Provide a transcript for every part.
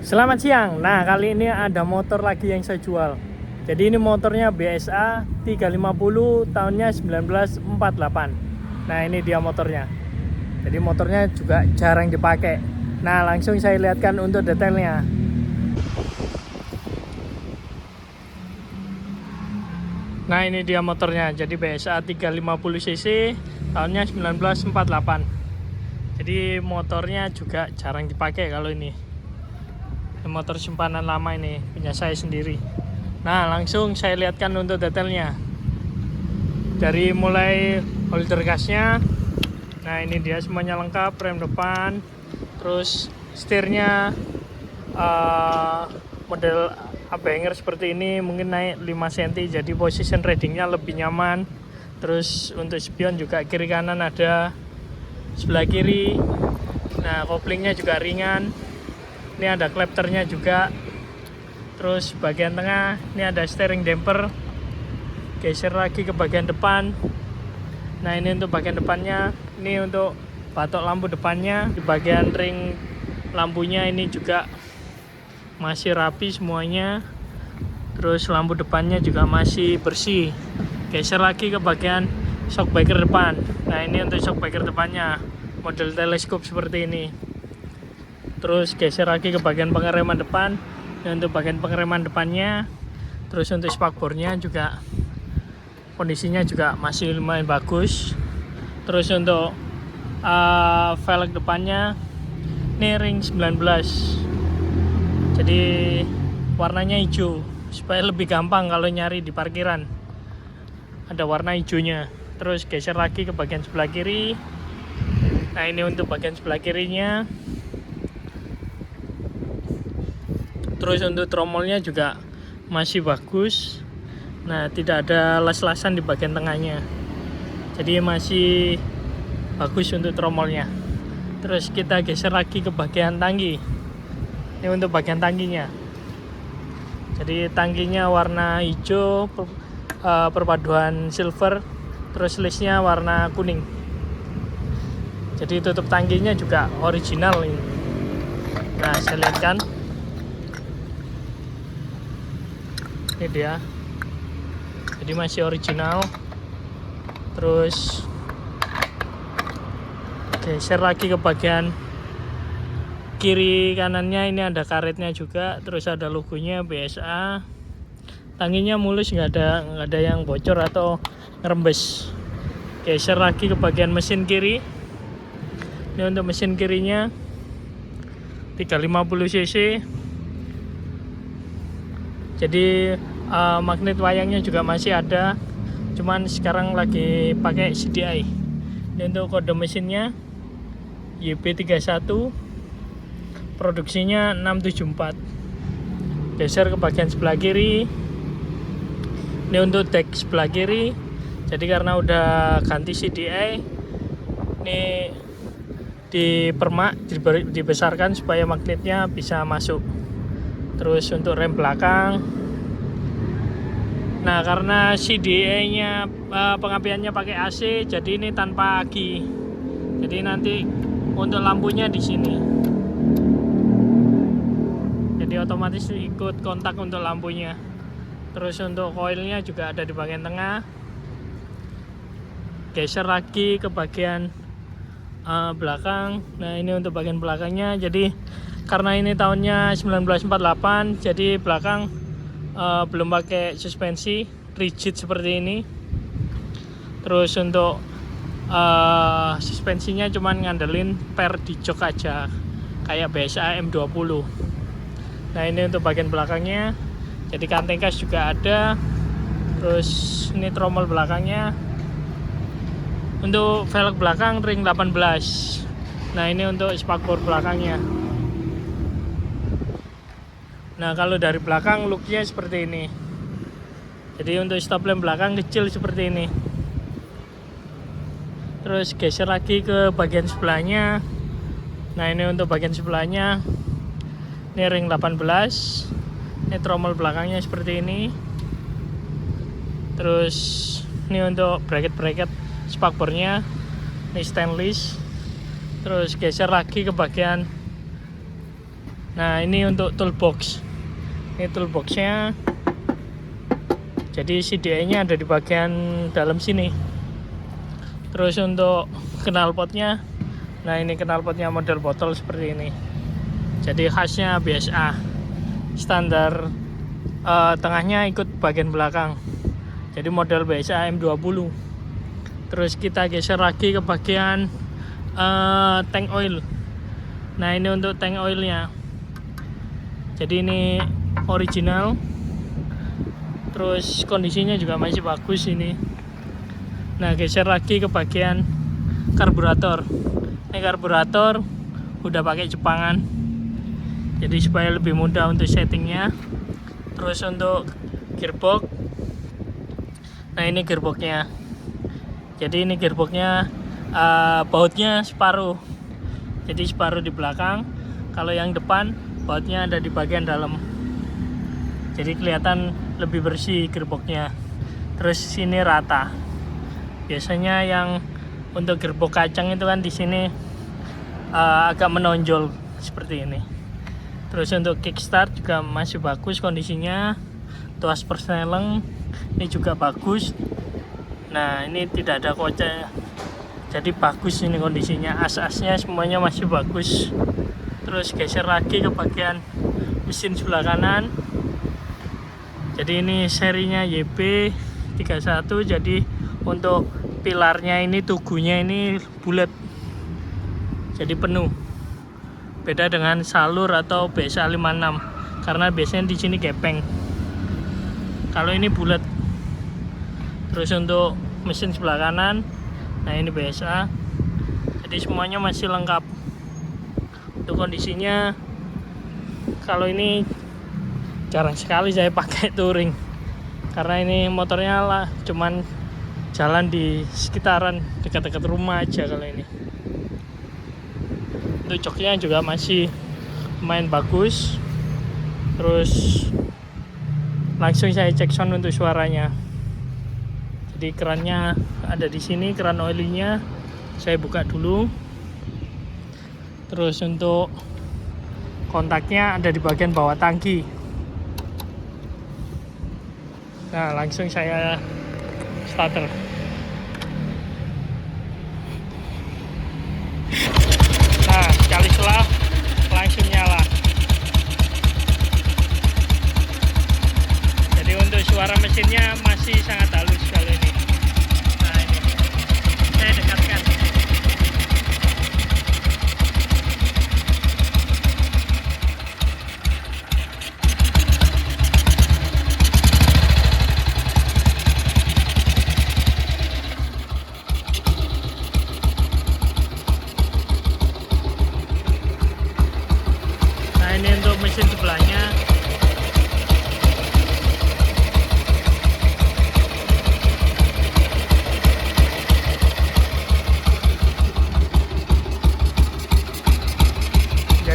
Selamat siang. Nah, kali ini ada motor lagi yang saya jual. Jadi ini motornya BSA 350 tahunnya 1948. Nah, ini dia motornya. Jadi motornya juga jarang dipakai. Nah, langsung saya lihatkan untuk detailnya. Nah, ini dia motornya. Jadi BSA 350 cc tahunnya 1948. Jadi motornya juga jarang dipakai kalau ini. Motor simpanan lama ini punya saya sendiri. Nah, langsung saya lihatkan untuk detailnya. Dari mulai holder gasnya. Nah, ini dia semuanya lengkap, rem depan, terus setirnya model hanger seperti ini, mungkin naik 5 cm, jadi position readingnya lebih nyaman. Terus untuk spion juga kiri kanan ada, sebelah kiri. Nah, koplingnya juga ringan. Ini ada klepternya juga. Terus bagian tengah ini ada steering damper. Geser lagi ke bagian depan. Nah, ini untuk bagian depannya. Ini untuk batok lampu depannya. Di bagian ring lampunya ini juga masih rapi semuanya. Terus lampu depannya juga masih bersih. Geser lagi ke bagian shockbreaker depan. Nah, ini untuk shockbreaker depannya, model teleskop seperti ini. Terus geser lagi ke bagian pengereman depan. Dan untuk bagian pengereman depannya, terus untuk spakbornya juga kondisinya juga masih lumayan bagus. Terus untuk velg depannya ini ring 19, jadi warnanya hijau supaya lebih gampang kalau nyari di parkiran, ada warna hijaunya. Terus geser lagi ke bagian sebelah kiri. Nah, ini untuk bagian sebelah kirinya. Terus untuk tromolnya juga masih bagus. Nah, tidak ada las-lasan di bagian tengahnya, jadi masih bagus untuk tromolnya. Terus kita geser lagi ke bagian tangki. Ini untuk bagian tangkinya. Jadi tangkinya warna hijau perpaduan silver. Terus listnya warna kuning. Jadi tutup tangkinya juga original ini. Nah, saya lihatkan. Ini dia, jadi masih original. Terus geser lagi ke bagian kiri kanannya, ini ada karetnya juga. Terus ada logonya BSA. Tangkinya mulus, nggak ada yang bocor atau ngerembes. Geser lagi ke bagian mesin kiri. Ini untuk mesin kirinya 350 cc. Jadi magnet wayangnya juga masih ada, cuman sekarang lagi pakai CDI. Ini untuk kode mesinnya YB31, produksinya 674. Geser ke bagian sebelah kiri. Ini untuk deck sebelah kiri. Jadi karena udah ganti CDI, ini dipermak, dibesarkan supaya magnetnya bisa masuk. Terus untuk rem belakang, nah karena CDI-nya pengapiannya pakai AC, jadi ini tanpa aki. Jadi nanti untuk lampunya di sini, jadi otomatis ikut kontak untuk lampunya. Terus untuk koilnya juga ada di bagian tengah. Geser lagi ke bagian belakang. Nah, ini untuk bagian belakangnya. Jadi karena ini tahunnya 1948, jadi belakang belum pakai suspensi rigid seperti ini. Terus untuk suspensinya cuman ngandelin per di jok aja, kayak BSA M20. Nah, ini untuk bagian belakangnya. Jadi kanteng kas juga ada. Terus ini tromol belakangnya. Untuk velg belakang ring 18. Nah, ini untuk spakbor belakangnya. Nah, kalau dari belakang looknya seperti ini. Jadi untuk stop lamp belakang kecil seperti ini. Terus geser lagi ke bagian sebelahnya. Nah, ini untuk bagian sebelahnya. Ini ring 18. Ini tromol belakangnya seperti ini. Terus ini untuk bracket spakbornya. Ini stainless. Terus geser lagi ke bagian Nah ini untuk toolbox. Ini toolboxnya. Jadi CDI nya ada di bagian dalam sini. Terus untuk knalpotnya, nah ini knalpotnya model botol seperti ini. Jadi khasnya BSA standar, tengahnya ikut bagian belakang. Jadi model BSA M20. Terus kita geser lagi ke bagian tank oil. Nah ini untuk tank oilnya. Jadi ini original. Terus kondisinya juga masih bagus ini. Nah geser lagi ke bagian karburator. Ini karburator udah pakai Jepangan. Jadi supaya lebih mudah untuk settingnya. Terus untuk gearbox. Nah ini gearboxnya. Jadi ini gearboxnya bautnya separuh. Jadi separuh di belakang. Kalau yang depan bautnya ada di bagian dalam. Jadi kelihatan lebih bersih gearboxnya. Terus sini rata. Biasanya yang untuk gearbox kacang itu kan di sini agak menonjol seperti ini. Terus untuk kickstart juga masih bagus kondisinya. Tuas persneleng ini juga bagus. Nah ini tidak ada kocek. Jadi bagus ini kondisinya. As-asnya semuanya masih bagus. Terus geser lagi ke bagian mesin sebelah kanan. Jadi ini serinya YB31. Jadi untuk pilarnya ini, tugunya ini bulat. Jadi penuh. Beda dengan Salur atau BSA 56. Karena biasanya di sini gepeng. Kalau ini bulat. Terus untuk mesin sebelah kanan, nah ini BSA. Jadi semuanya masih lengkap. Untuk kondisinya, kalau ini jarang sekali saya pakai touring. Karena ini motornya lah cuman jalan di sekitaran dekat-dekat rumah aja kalau ini. Untuk joknya juga masih lumayan bagus. Terus langsung saya cek sound untuk suaranya. Jadi kerannya ada di sini, keran olinya saya buka dulu. Terus untuk kontaknya ada di bagian bawah tangki. Nah langsung saya starter. Nah sekali setelah langsung nyala. Jadi untuk suara mesinnya masih sangat halus kali ini. Nah ini saya dekatkan. Nah ini untuk mesin sebelahnya.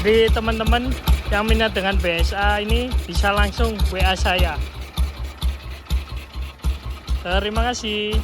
Jadi teman-teman yang minat dengan BSA ini bisa langsung WA saya. Terima kasih.